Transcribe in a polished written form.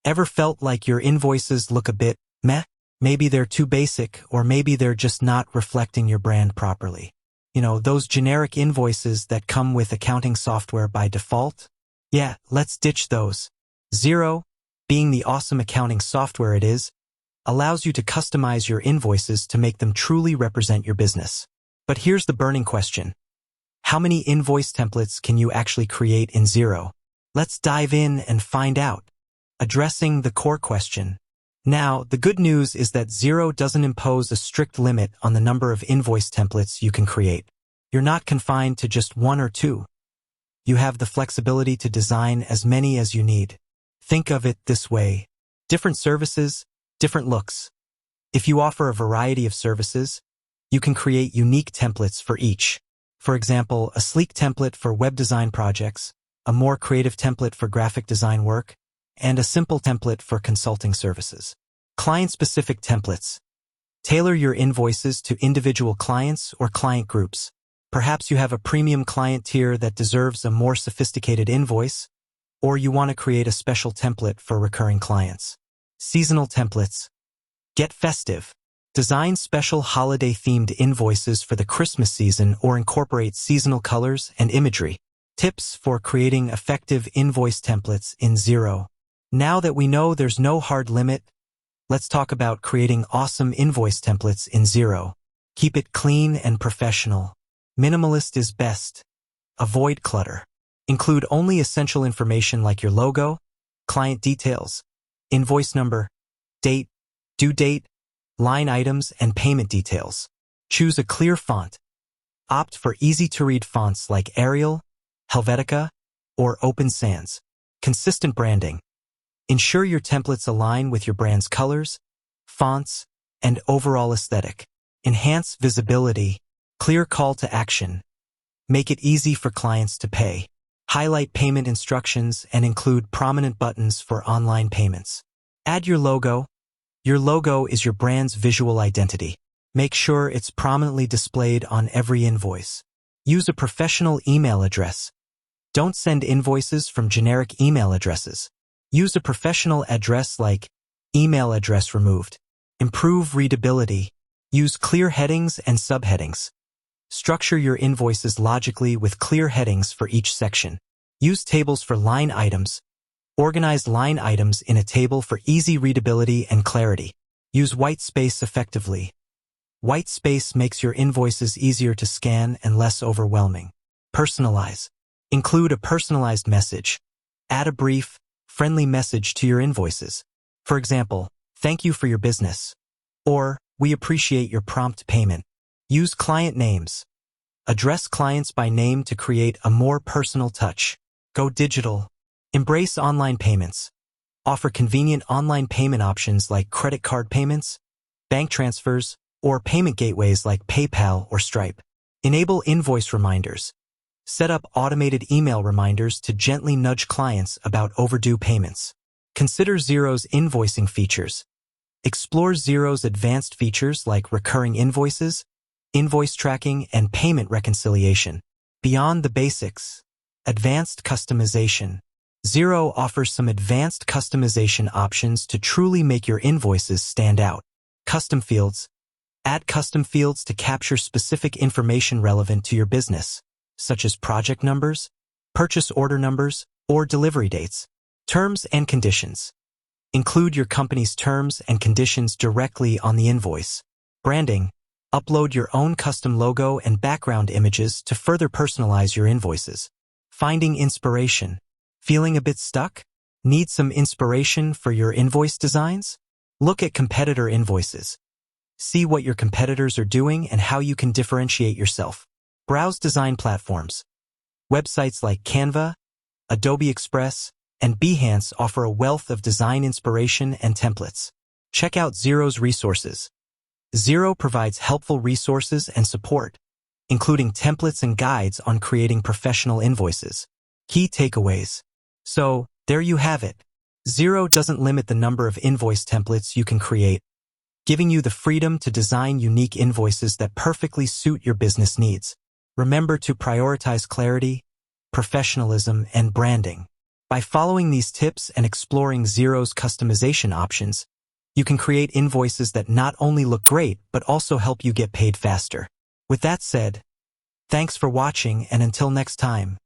Ever felt like your invoices look a bit meh? Maybe they're too basic, or maybe they're just not reflecting your brand properly. You know, those generic invoices that come with accounting software by default? Yeah, let's ditch those. Xero, being the awesome accounting software it is, allows you to customize your invoices to make them truly represent your business. But here's the burning question. How many invoice templates can you actually create in Xero? Let's dive in and find out. Addressing the core question. Now, the good news is that Xero doesn't impose a strict limit on the number of invoice templates you can create. You're not confined to just one or two. You have the flexibility to design as many as you need. Think of it this way. Different services, different looks. If you offer a variety of services, you can create unique templates for each. For example, a sleek template for web design projects, a more creative template for graphic design work, and a simple template for consulting services. Client-specific templates. Tailor your invoices to individual clients or client groups. Perhaps you have a premium client tier that deserves a more sophisticated invoice, or you want to create a special template for recurring clients. Seasonal templates. Get festive. Design special holiday-themed invoices for the Christmas season or incorporate seasonal colors and imagery. Tips for creating effective invoice templates in Xero. Now that we know there's no hard limit, let's talk about creating awesome invoice templates in Xero. Keep it clean and professional. Minimalist is best. Avoid clutter. Include only essential information like your logo, client details, invoice number, date, due date, line items, and payment details. Choose a clear font. Opt for easy-to-read fonts like Arial, Helvetica, or Open Sans. Consistent branding. Ensure your templates align with your brand's colors, fonts, and overall aesthetic. Enhance visibility. Clear call to action. Make it easy for clients to pay. Highlight payment instructions and include prominent buttons for online payments. Add your logo. Your logo is your brand's visual identity. Make sure it's prominently displayed on every invoice. Use a professional email address. Don't send invoices from generic email addresses. Use a professional address like email address removed. Improve readability. Use clear headings and subheadings. Structure your invoices logically with clear headings for each section. Use tables for line items. Organize line items in a table for easy readability and clarity. Use white space effectively. White space makes your invoices easier to scan and less overwhelming. Personalize. Include a personalized message. Add a brief, friendly message to your invoices. For example, thank you for your business. Or, we appreciate your prompt payment. Use client names. Address clients by name to create a more personal touch. Go digital. Embrace online payments. Offer convenient online payment options like credit card payments, bank transfers, or payment gateways like PayPal or Stripe. Enable invoice reminders. Set up automated email reminders to gently nudge clients about overdue payments. Consider Xero's invoicing features. Explore Xero's advanced features like recurring invoices, invoice tracking, and payment reconciliation. Beyond the basics, advanced customization. Xero offers some advanced customization options to truly make your invoices stand out. Custom fields. Add custom fields to capture specific information relevant to your business, such as project numbers, purchase order numbers, or delivery dates. Terms and conditions. Include your company's terms and conditions directly on the invoice. Branding. Upload your own custom logo and background images to further personalize your invoices. Finding inspiration. Feeling a bit stuck? Need some inspiration for your invoice designs? Look at competitor invoices. See what your competitors are doing and how you can differentiate yourself. Browse design platforms. Websites like Canva, Adobe Express, and Behance offer a wealth of design inspiration and templates. Check out Xero's resources. Xero provides helpful resources and support, including templates and guides on creating professional invoices. Key takeaways. So, there you have it. Xero doesn't limit the number of invoice templates you can create, giving you the freedom to design unique invoices that perfectly suit your business needs. Remember to prioritize clarity, professionalism, and branding. By following these tips and exploring Xero's customization options, you can create invoices that not only look great, but also help you get paid faster. With that said, thanks for watching, and until next time,